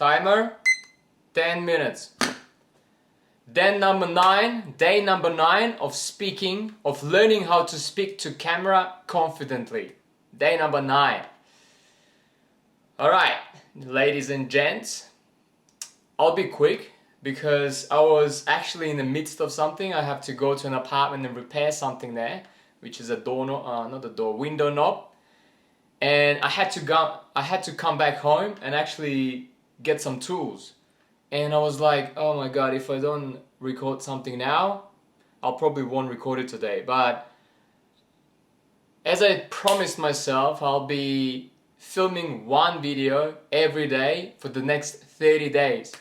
Timer, 10 minutes. Day number 9 of speaking, of learning how to speak to camera confidently. Day number 9. Alright, ladies and gents, I'll be quick because I was actually in the midst of something. I have to go to an apartment and repair something there, which is a door knob, not a door, window knob. And I had to come back home and actually get some tools. And I was like, oh my god, if I don't record something now, I'll probably won't record it today. But as I promised myself, I'll be filming one video every day for the next 30 days.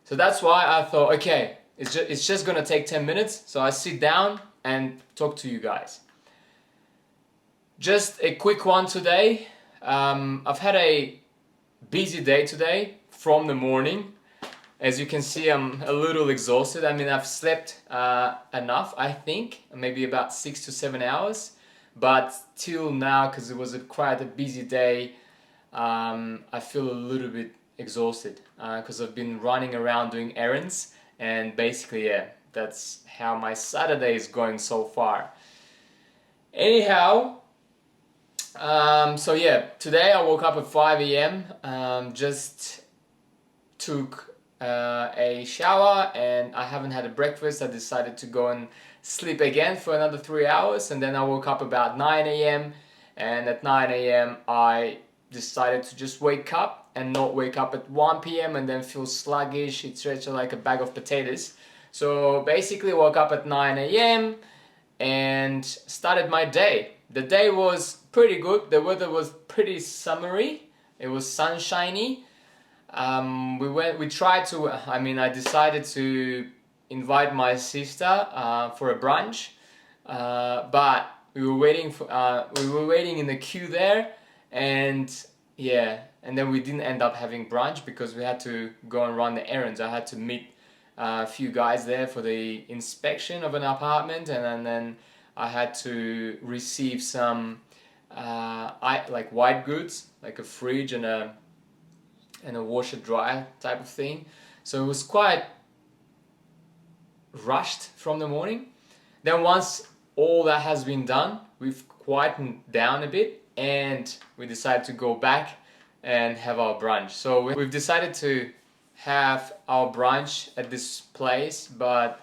So that's why I thought, okay, it's just gonna take 10 minutes. So I sit down and talk to you guys. Just a quick one today. I've had a busy day today from the morning. As you can see, I'm a little exhausted. I mean, I've slept enough, I think, maybe about 6 to 7 hours. But till now, because it was quite a busy day, I feel a little bit exhausted because I've been running around doing errands. And basically, yeah, that's how my Saturday is going so far. Anyhow, so yeah, today I woke up at 5 a.m. Just took a shower and I haven't had a breakfast. I decided to go and sleep again for another 3 hours, and then I woke up about 9 a.m. and at 9 a.m. I decided to just wake up and not wake up at 1 p.m. and then feel sluggish, etc., like a bag of potatoes. So basically woke up at 9 a.m. and started my day. The day was pretty good. The weather was pretty summery. It was sunshiny. I decided to invite my sister for a brunch, but we were waiting in the queue there, and yeah, and then we didn't end up having brunch because we had to go and run the errands. I had to meet a few guys there for the inspection of an apartment, and then I had to receive some like white goods, like a fridge and a washer dryer type of thing. So it was quite rushed from the morning. Then once all that has been done, we've quietened down a bit and we decided to go back and have our brunch. So we've decided to have our brunch at this place, but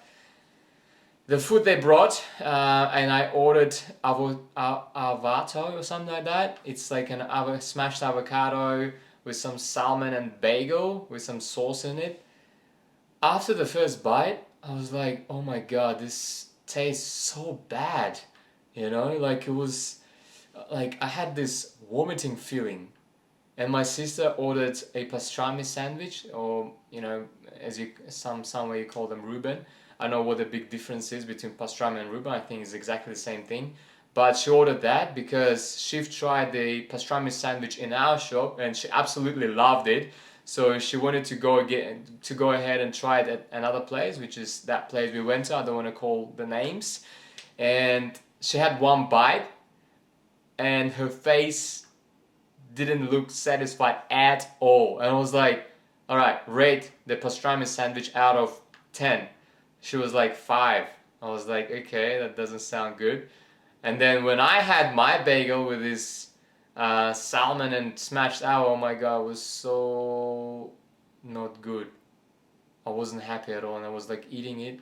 the food they brought, and I ordered avato or something like that. It's like an smashed avocado with some salmon and bagel with some sauce in it. After the first bite, I was like, oh my god, this tastes so bad. You know, like it was, like I had this vomiting feeling. And my sister ordered a pastrami sandwich, or you know, as you some way you call them Reuben. I know what the big difference is between pastrami and Reuben. I think it's exactly the same thing. But she ordered that because she've tried the pastrami sandwich in our shop and she absolutely loved it. So she wanted to go ahead and try it at another place, which is that place we went to. I don't want to call the names. And she had one bite and her face didn't look satisfied at all. And I was like, all right, rate the pastrami sandwich out of 10. She was like 5. I was like, okay, that doesn't sound good. And then when I had my bagel with this salmon and smashed out, oh my god, it was so not good. I wasn't happy at all, and I was like eating it.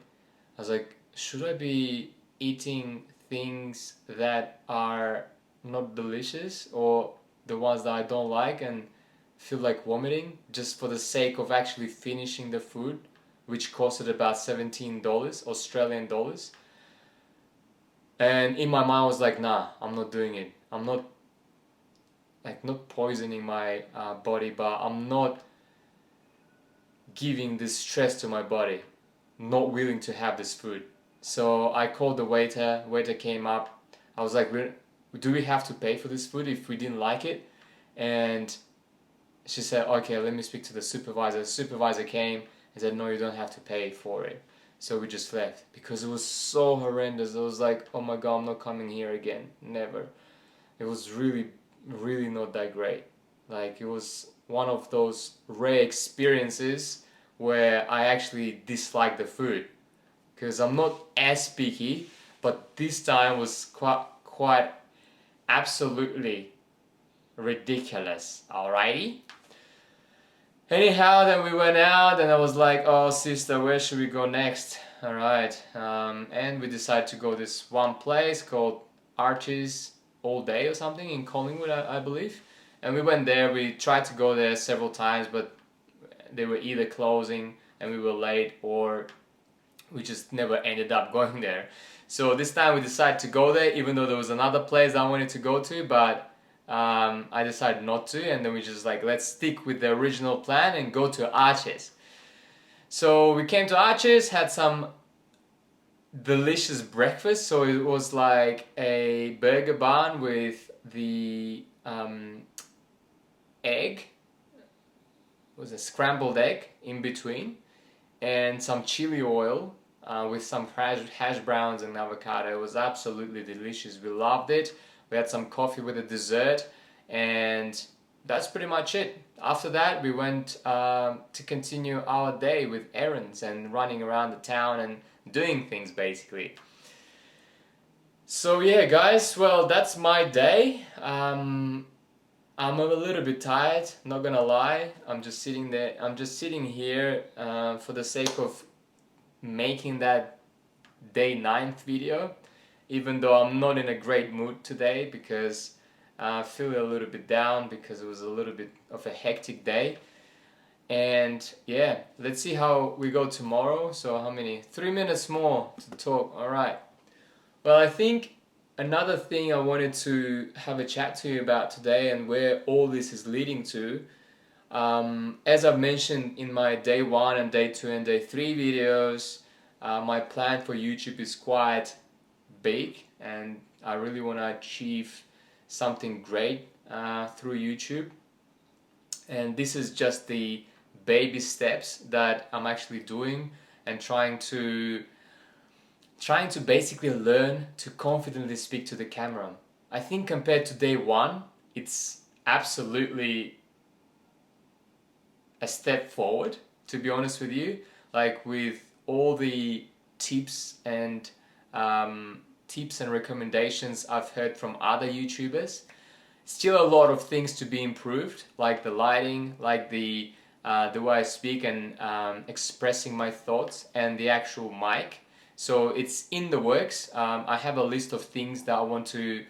I was like, should I be eating things that are not delicious or the ones that I don't like and feel like vomiting just for the sake of actually finishing the food, which costed about $17 Australian dollars. And in my mind I was like, nah, I'm not doing it. I'm not poisoning my body, but I'm not giving this stress to my body, not willing to have this food. So I called the waiter came up. I was like, do we have to pay for this food if we didn't like it? And she said, okay, let me speak to the supervisor. The supervisor came and said, no, you don't have to pay for it. So we just left because it was so horrendous. I was like, oh my god, I'm not coming here again, never. It was really, really not that great. Like, it was one of those rare experiences where I actually dislike the food, because I'm not as picky, but this time was quite absolutely ridiculous. Alrighty. Anyhow, then we went out and I was like, oh sister, where should we go next? Alright, and we decided to go this one place called Arches All Day or something in Collingwood, I believe. And we went there. We tried to go there several times, but they were either closing and we were late, or we just never ended up going there. So this time we decided to go there, even though there was another place I wanted to go to, but I decided not to, and then we just like, let's stick with the original plan and go to Arches. So we came to Arches, had some delicious breakfast. So it was like a burger bun with the egg, it was a scrambled egg in between, and some chili oil with some hash browns and avocado. It was absolutely delicious. We loved it. We had some coffee with a dessert, and that's pretty much it. After that, we went to continue our day with errands and running around the town and doing things basically. So yeah, guys, well, that's my day. I'm a little bit tired, not gonna lie. I'm just sitting there. I'm just sitting here for the sake of making that day 9th video, even though I'm not in a great mood today because I feel a little bit down because it was a little bit of a hectic day. And yeah, let's see how we go tomorrow. So how many? 3 minutes more to talk. All right. Well, I think another thing I wanted to have a chat to you about today, and where all this is leading to, as I've mentioned in my day 1 and day 2 and day 3 videos, my plan for YouTube is quite big, and I really want to achieve something great through YouTube. And this is just the baby steps that I'm actually doing, and trying to basically learn to confidently speak to the camera. I think compared to day 1, it's absolutely a step forward, to be honest with you. Like, with all the tips and recommendations I've heard from other YouTubers, still a lot of things to be improved, like the lighting, like the way I speak and expressing my thoughts, and the actual mic. So it's in the works. I have a list of things that I want to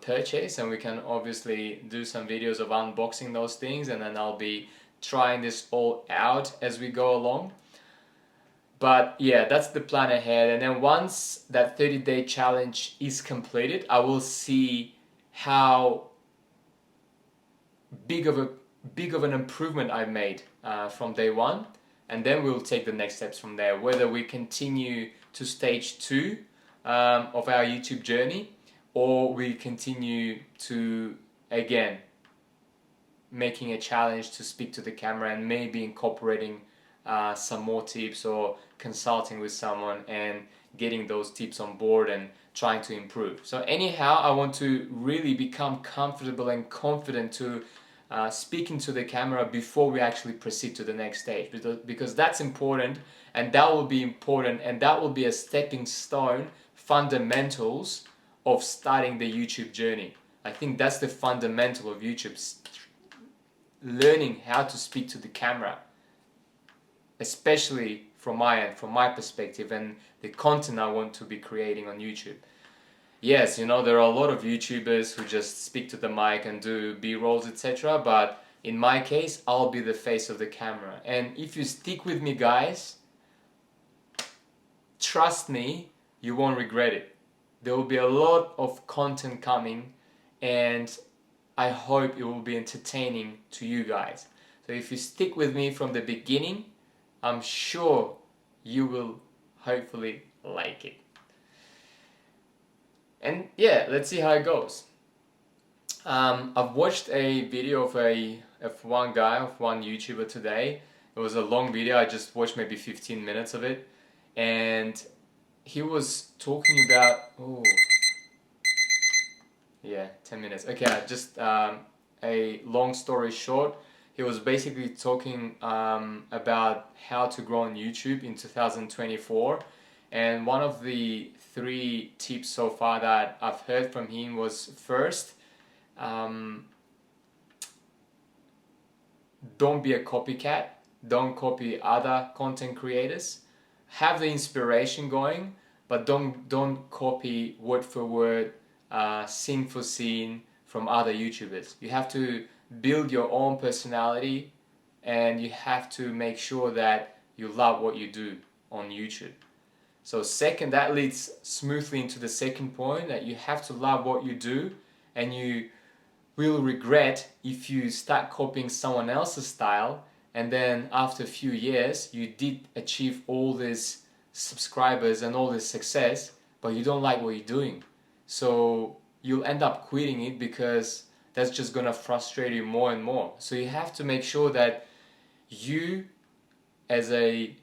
purchase, and we can obviously do some videos of unboxing those things, and then I'll be trying this all out as we go along. But yeah, that's the plan ahead. And then once that 30-day challenge is completed, I will see how big of an improvement I've made from day 1, and then we'll take the next steps from there. Whether we continue to stage 2 of our YouTube journey, or we continue to, again, making a challenge to speak to the camera and maybe incorporating some more tips, or consulting with someone and getting those tips on board and trying to improve. So anyhow, I want to really become comfortable and confident to speaking to the camera before we actually proceed to the next stage, because that's important, and that will be important, and that will be a stepping stone, fundamentals of starting the YouTube journey. I think that's the fundamental of YouTube, learning how to speak to the camera, especially from my end, from my perspective, and the content I want to be creating on YouTube. Yes, you know, there are a lot of YouTubers who just speak to the mic and do B-rolls, etc. But in my case, I'll be the face of the camera. And if you stick with me, guys, trust me, you won't regret it. There will be a lot of content coming, and I hope it will be entertaining to you guys. So if you stick with me from the beginning, I'm sure you will hopefully like it. And yeah, let's see how it goes. I've watched a video of one YouTuber today. It was a long video. I just watched maybe 15 minutes of it, and he was talking about 10 minutes. Okay, just a long story short, he was basically talking about how to grow on YouTube in 2024. And one of the 3 tips so far that I've heard from him was, first, don't be a copycat. Don't copy other content creators. Have the inspiration going, but don't copy word for word, scene for scene from other YouTubers. You have to build your own personality, and you have to make sure that you love what you do on YouTube. So second, that leads smoothly into the second point, that you have to love what you do, and you will regret if you start copying someone else's style, and then after a few years you did achieve all these subscribers and all this success, but you don't like what you're doing. So you'll end up quitting it, because that's just gonna frustrate you more and more. So you have to make sure that you, as a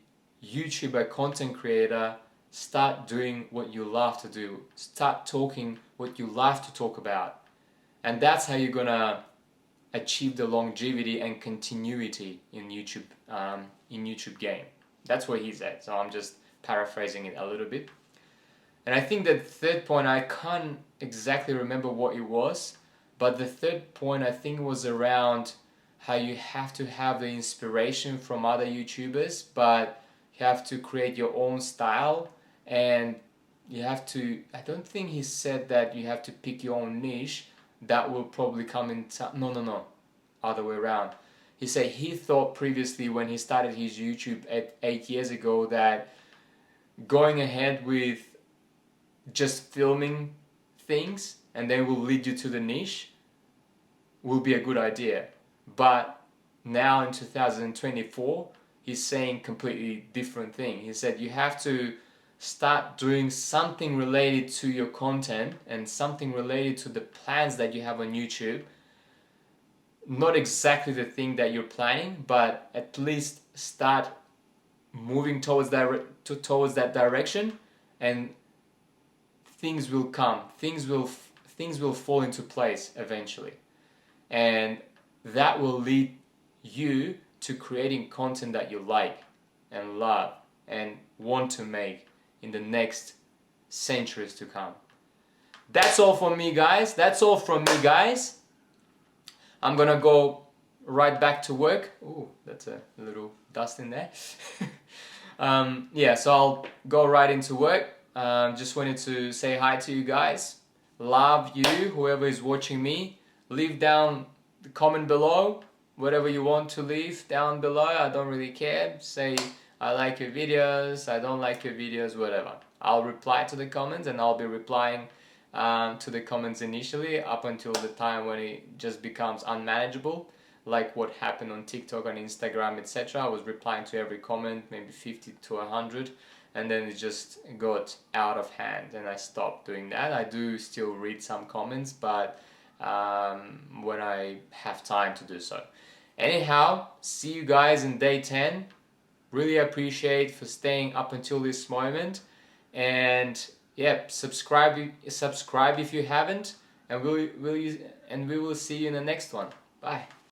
YouTuber content creator, start doing what you love to do. Start talking what you love to talk about. And that's how you're gonna achieve the longevity and continuity in YouTube game. That's where he's at. So I'm just paraphrasing it a little bit. And I think the third point, I can't exactly remember what it was, but the third point I think was around how you have to have the inspiration from other YouTubers, but you have to create your own style, and you have to, I don't think he said that you have to pick your own niche. That will probably come in no, other way around. He said he thought previously, when he started his YouTube 8 years ago, that going ahead with just filming things and then will lead you to the niche will be a good idea. But now in 2024, he's saying completely different thing. He said you have to start doing something related to your content and something related to the plans that you have on YouTube. Not exactly the thing that you're planning, but at least start moving towards that direction, and things will come. Things will fall into place eventually, and that will lead you to creating content that you like and love and want to make in the next centuries to come. That's all from me, guys. That's all from me, guys. I'm gonna go right back to work. Ooh, that's a little dust in there. Yeah, so I'll go right into work. Just wanted to say hi to you guys. Love you, whoever is watching me. Leave down the comment below, whatever you want to leave down below. I don't really care. Say I like your videos, I don't like your videos, whatever. I'll reply to the comments, and I'll be replying to the comments initially up until the time when it just becomes unmanageable, like what happened on TikTok and Instagram, etc. I was replying to every comment, maybe 50 to 100, and then it just got out of hand and I stopped doing that. I do still read some comments, but when I have time to do so. Anyhow, see you guys in day 10. Really appreciate for staying up until this moment, and yeah, subscribe if you haven't, and we will see you in the next one. Bye.